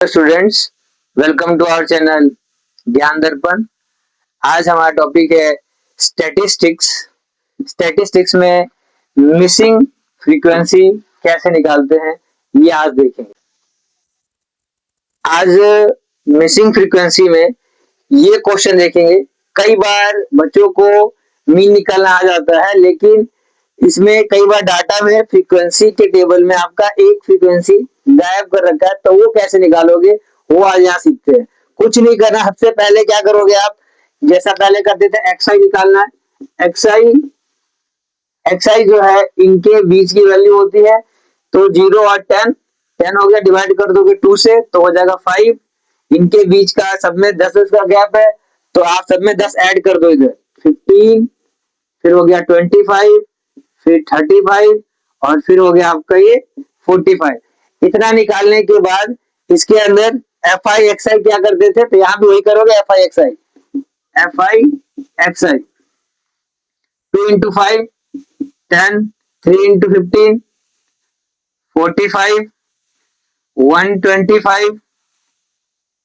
Students, welcome to our channel Gyan Darpan. आज हमारा topic है स्टैटिस्टिक्स। स्टैटिस्टिक्स में मिसिंग फ्रीक्वेंसी कैसे निकालते हैं ये आज देखेंगे। आज मिसिंग फ्रीक्वेंसी में ये क्वेश्चन देखेंगे। कई बार बच्चों को मीन निकालना आ जाता है, लेकिन इसमें कई बार डाटा में फ्रीक्वेंसी के टेबल में आपका एक फ्रीक्वेंसी गायब कर रखा है, तो वो कैसे निकालोगे वो आज यहाँ सीखते हैं। कुछ नहीं करना, सबसे पहले क्या करोगे आप, जैसा पहले करते थे एक्सआई निकालना है। एक्सआई एक्सआई जो है इनके बीच की वैल्यू होती है, तो 0 और 10, 10 हो गया, डिवाइड कर दोगे 2 से तो हो जाएगा 5। इनके बीच का सब में 10 का गैप है, तो आप सब में 10 ऐड कर दो, इधर 15, फिर हो गया 25, फिर 35 और फिर हो गया आपका ये 45। इतना निकालने के बाद इसके अंदर एफ आई एक्स आई क्या करते थे, तो यहाँ भी वही करोगे। F I x I, F I x I 2 into 5 10, 3 into 15 45, 125,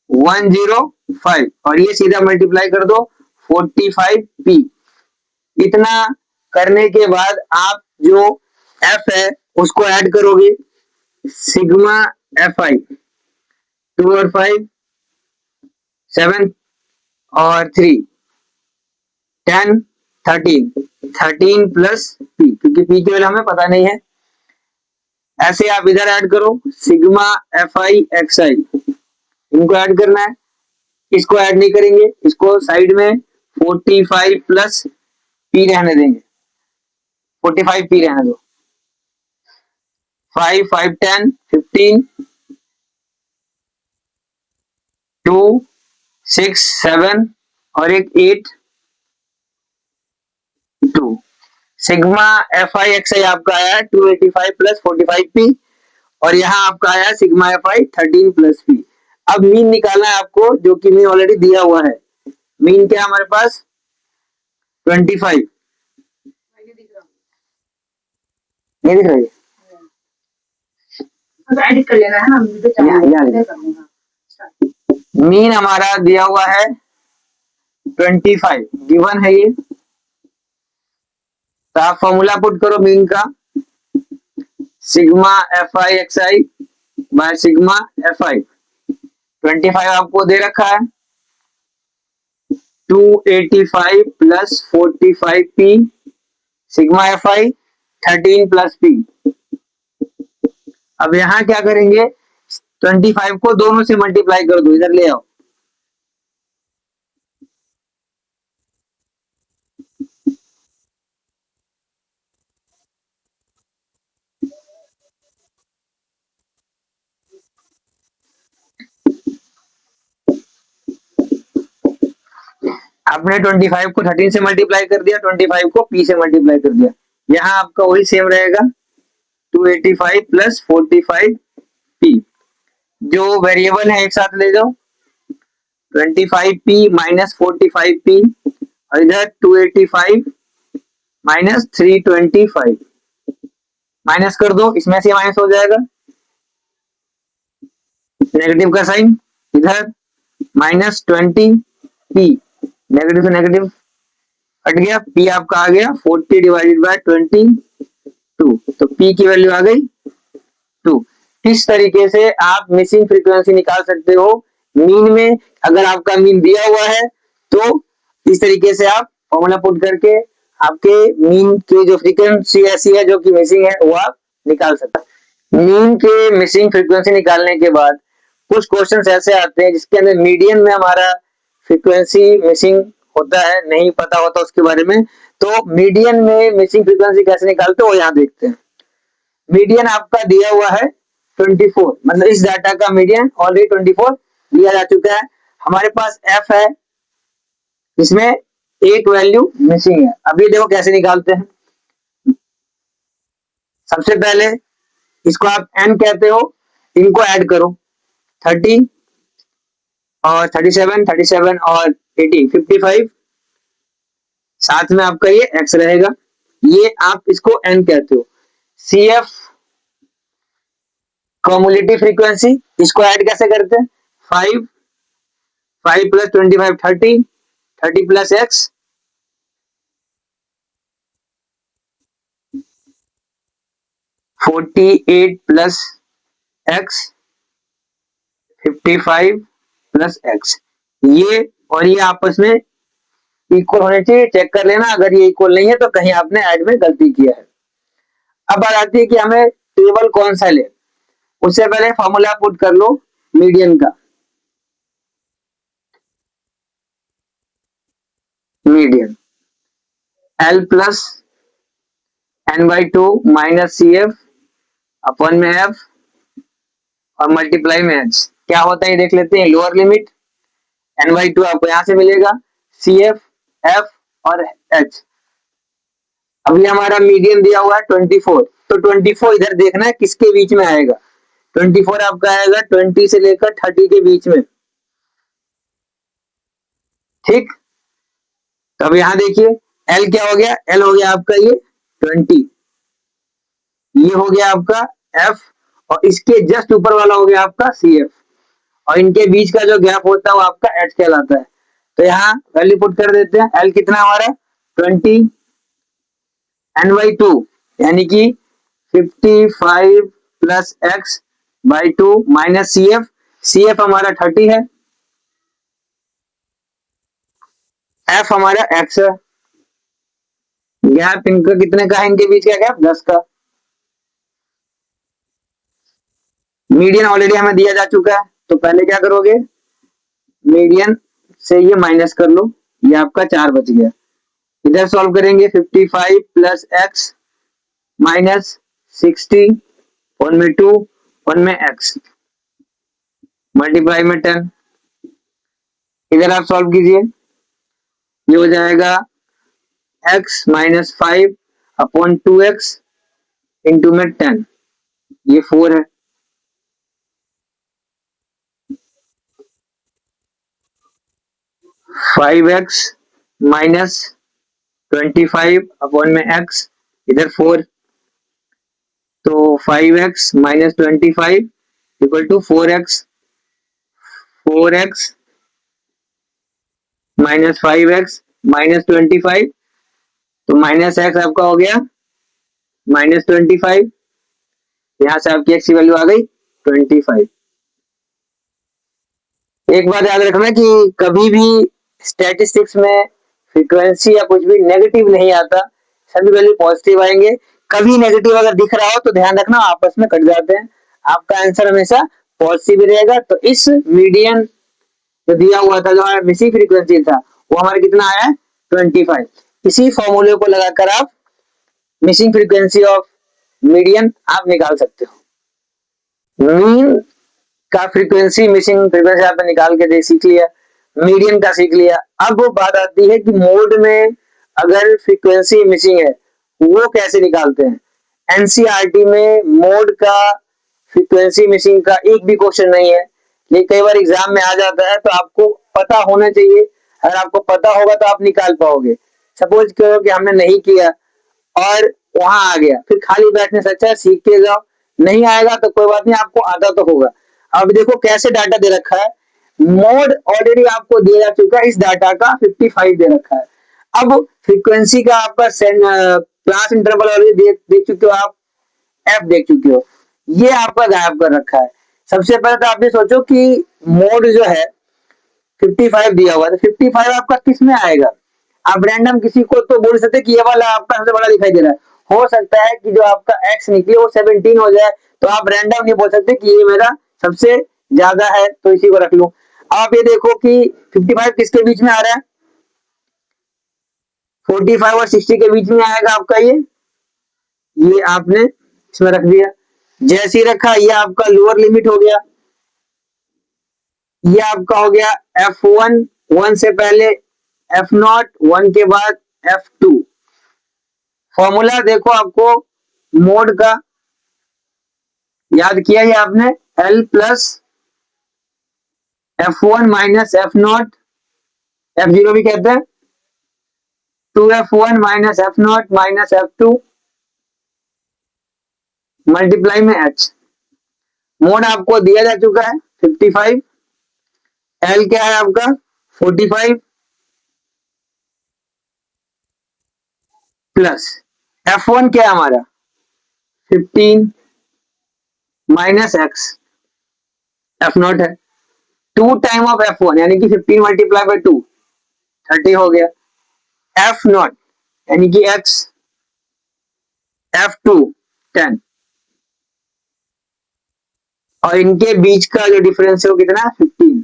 105 और ये सीधा मल्टीप्लाई कर दो 45p। इतना करने के बाद आप जो एफ है उसको ऐड करोगे, सिग्मा एफ आई 2 और 5 7 और 3 10 13 13 प्लस पी, क्योंकि पी की वैल्यू हमें पता नहीं है। ऐसे आप इधर ऐड करो सिग्मा एफ आई एक्स आई, इनको ऐड करना है। इसको ऐड नहीं करेंगे, इसको साइड में 45 प्लस पी रहने देंगे, 45 पी रहने दो। 5 5 10 15 2 6 7 और एक 8 2। सिग्मा एफ आई एक्स आई आपका आया 285 प्लस 45 पी और यहाँ आपका आया sigma F I 13 plus P. अब मीन निकालना है आपको, जो कि मीन ऑलरेडी दिया हुआ है। मीन क्या हमारे पास 25, नहीं दिख रही है, एडिट कर लेना है ना। मीन हमारा दिया हुआ है 25, गिवन है ये, तो आप फॉर्मूला पुट करो मीन का, sigma F I x I by sigma F I. 25 आपको दे रखा है, 285 plus 45 P, sigma F I 13 plus P. अब यहाँ क्या करेंगे, 25 को दोनों से मल्टीप्लाई कर दो, इधर ले आओ। आपने 25 को 13 से मल्टीप्लाई कर दिया, 25 को p से मल्टीप्लाई कर दिया। यहाँ आपका वही सेम रहेगा, 285 प्लस 45 p। जो वेरिएबल है एक साथ ले जाओ, 25p माइनस 45p और इधर 285 माइनस 325 माइनस कर दो, इसमें से माइनस हो जाएगा, नेगेटिव का साइन, इधर माइनस 20p, नेगेटिव से नेगेटिव हट गया, p आपका आ गया 40 डिवाइडेड बाय 22, तो p की वैल्यू आ गई 2। इस तरीके से आप मिसिंग फ्रीक्वेंसी निकाल सकते हो मीन में। अगर आपका मीन दिया हुआ है तो इस तरीके से आप फॉर्मूला पुट करके आपके मीन की जो फ्रीक्वेंसी ऐसी है जो कि मिसिंग है वो आप निकाल सकते हैं। मीन के मिसिंग फ्रीक्वेंसी निकालने के बाद कुछ क्वेश्चंस ऐसे आते हैं जिसके अंदर मीडियन में हमारा फ्रीक्वेंसी मिसिंग होता है, नहीं पता होता उसके बारे में। तो मीडियन में मिसिंग फ्रीक्वेंसी कैसे निकालते हो यहाँ देखते हैं। मीडियन आपका दिया हुआ है 24, मतलब इस डाटा का मीडियन ऑलरेडी 24 दिया जा चुका है। हमारे पास एफ है, इसमें एक वैल्यू मिसिंग है। अभी देखो कैसे निकालते हैं। सबसे पहले इसको आप n कहते हो, इनको ऐड करो, 30 और 37, 37 और 80 55, साथ में आपका ये x रहेगा, ये आप इसको n कहते हो। सी एफ कम्युलेटिव फ्रीक्वेंसी, इसको ऐड कैसे करते हैं? 5, 5 plus 25 30, 30 plus x, 48 plus x, 55 plus x. ये और ये आपस में इक्वल होने चाहिए, चेक कर लेना, अगर ये इक्वल नहीं है तो कहीं आपने ऐड में गलती किया है। अब बात आती है कि हमें टेबल कौन सा ले। उससे पहले फॉर्मूला पुट कर लो मीडियन का। Median L plus N by two minus C F अपन में एफ और मल्टीप्लाई में एच। क्या होता है ये देख लेते हैं। Lower limit N by two आपको यहां से मिलेगा, सी एफ, एफ और एच। अभी हमारा मीडियन दिया हुआ है 24, तो 24 इधर देखना है किसके बीच में आएगा। 24 आपका आएगा 20 से लेकर 30 के बीच में। ठीक, तो अब यहाँ देखिए एल क्या हो गया, एल हो गया आपका ये 20, ये हो गया आपका एफ और इसके जस्ट ऊपर वाला हो गया आपका सी एफ, और इनके बीच का जो गैप होता है वो आपका एच कहलाता है। तो यहाँ वैल्यू पुट कर देते हैं। एल कितना हमारा 20 एन बाई टू, यानी कि 55 plus X by two minus C F, C F हमारा 30 है, एफ हमारा एक्स है। गैप इनका कितने का है, इनके बीच का गैप 10 का। मीडियन ऑलरेडी हमें दिया जा चुका है, तो पहले क्या करोगे, मीडियन से ये माइनस कर लो, ये आपका 4 बच गया। इधर सॉल्व करेंगे 55 प्लस एक्स माइनस 60, 1 में 2, 1 में एक्स, मल्टीप्लाई में 10। इधर आप सॉल्व कीजिए, ये हो जाएगा x minus 5 upon 2x into में 10, ये 4 है। फाइव एक्स माइनस 25 अपॉन में एक्स, इधर 4, तो 5x minus 25 equal to 4x, 4x minus 5x minus 25, तो माइनस एक्स आपका हो गया माइनस 25, यहां से आपकी एक्स की वैल्यू आ गई 25। एक बात याद रखना कि कभी भी स्टैटिस्टिक्स में फ्रीक्वेंसी या कुछ भी नेगेटिव नहीं आता, सभी वैल्यू पॉजिटिव आएंगे। कभी नेगेटिव अगर दिख रहा हो तो ध्यान रखना आपस में कट जाते हैं, आपका आंसर हमेशा पॉजिटिव रहेगा। तो इस मीडियन जो दिया हुआ था, जो हमारा मिसिंग फ्रीक्वेंसी था, वो हमारा कितना आया 25। इसी फॉर्मूले को लगाकर आप मिसिंग फ्रीक्वेंसी ऑफ मीडियन आप निकाल सकते हो। मीन का फ्रीक्वेंसी, मिसिंग फ्रीक्वेंसी आपने निकाल के दे सीख लिया, मीडियन का सीख लिया। अब वो बात आती है कि मोड में अगर फ्रीक्वेंसी मिसिंग है वो कैसे निकालते हैं। एनसीईआरटी में मोड का फ्रीक्वेंसी मिसिंग का एक भी क्वेश्चन नहीं है, ये कई बार एग्जाम में आ जाता है, तो आपको पता होना चाहिए। अगर आपको पता होगा तो आप निकाल पाओगे। सपोज करो कि हमने नहीं किया और वहां आ गया, फिर खाली बैठने से अच्छा है सीख के जाओ। नहीं आएगा तो कोई बात नहीं, आपको आता तो होगा। अब देखो कैसे डाटा दे रखा है, मोड ऑलरेडी आपको दिया जा चुका है, इस डाटा का 55 दे रखा है। अब फ्रीक्वेंसी का आपका क्लास इंटरवल ऑलरेडी देख चुके हो आप, एफ देख चुके हो, ये आपका गायब कर रखा है। सबसे पहले तो आप ये सोचो कि मोड जो है 55 दिया हुआ है, तो 55 आपका किस में आएगा। आप रैंडम किसी को तो बोल सकते कि ये वाला आपका सबसे बड़ा दिखाई दे रहा है, हो सकता है कि जो आपका एक्स निकले वो 17 हो जाए, तो आप रैंडम नहीं बोल सकते कि ये मेरा सबसे ज्यादा है तो इसी को रख लूं। आप ये देखो कि 55 किसके बीच में आ रहा है, 45 और 60 के बीच में आएगा आपका ये आपने इसमें रख दिया। जैसे ही रखा ये आपका लोअर लिमिट हो गया, ये आपका हो गया F1, 1 से पहले F0, 1 के बाद F2। फॉर्मूला देखो आपको मोड का याद किया ही आपने, L plus F1 minus F0, F0 भी कहते हैं, 2F1 minus F0 minus F2 multiply में H। मोड आपको दिया जा चुका है 55, एल क्या है आपका 45 प्लस F1 क्या है हमारा 15 माइनस एक्स, एफ नॉट है, टू टाइम ऑफ F1 यानी कि 15 मल्टीप्लाई बाय 2 30 हो गया, एफ नॉट यानी कि एक्स, F2 10, और इनके बीच का जो डिफरेंस है वो कितना 15।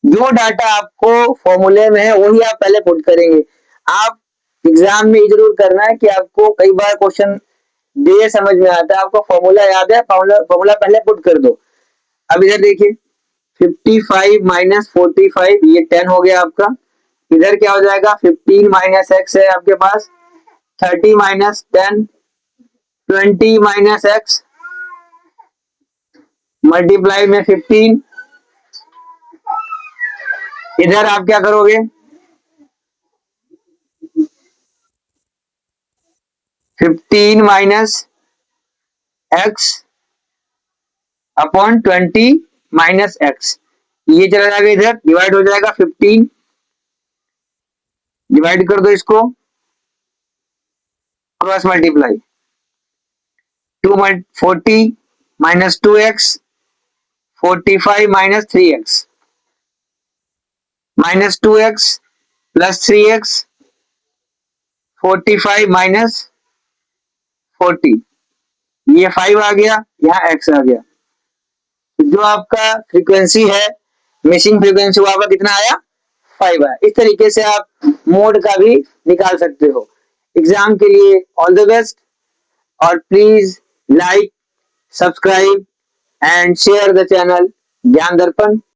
जो डाटा आपको फॉर्मूले में है वही आप पहले पुट करेंगे। आप एग्जाम में ये जरूर करना है कि आपको कई बार क्वेश्चन दे समझ में आता है, आपको फॉर्मूला याद है, फॉर्मूला फॉर्मूला पहले पुट कर दो। अब इधर देखिए 55 माइनस 45 ये 10 हो गया आपका, इधर क्या हो जाएगा 15 माइनस एक्स है आपके पास, 30 माइनस 10, 20 माइनस एक्स मल्टीप्लाई में 15, इधर आप क्या करोगे 15 minus x upon 20 minus x, ये चला जाएगा इधर डिवाइड हो जाएगा 15, डिवाइड कर दो इसको, cross multiply 40 minus 2x, 45 minus 3x, minus 2x plus 3x, 45 minus 40, ये 5 आ गया, यहाँ x आ गया। जो आपका फ्रीक्वेंसी है मिसिंग फ्रीक्वेंसी वो आपका कितना आया 5 आया। इस तरीके से आप मोड का भी निकाल सकते हो। एग्जाम के लिए ऑल द बेस्ट, और please like, subscribe and share the channel Gyan दर्पण।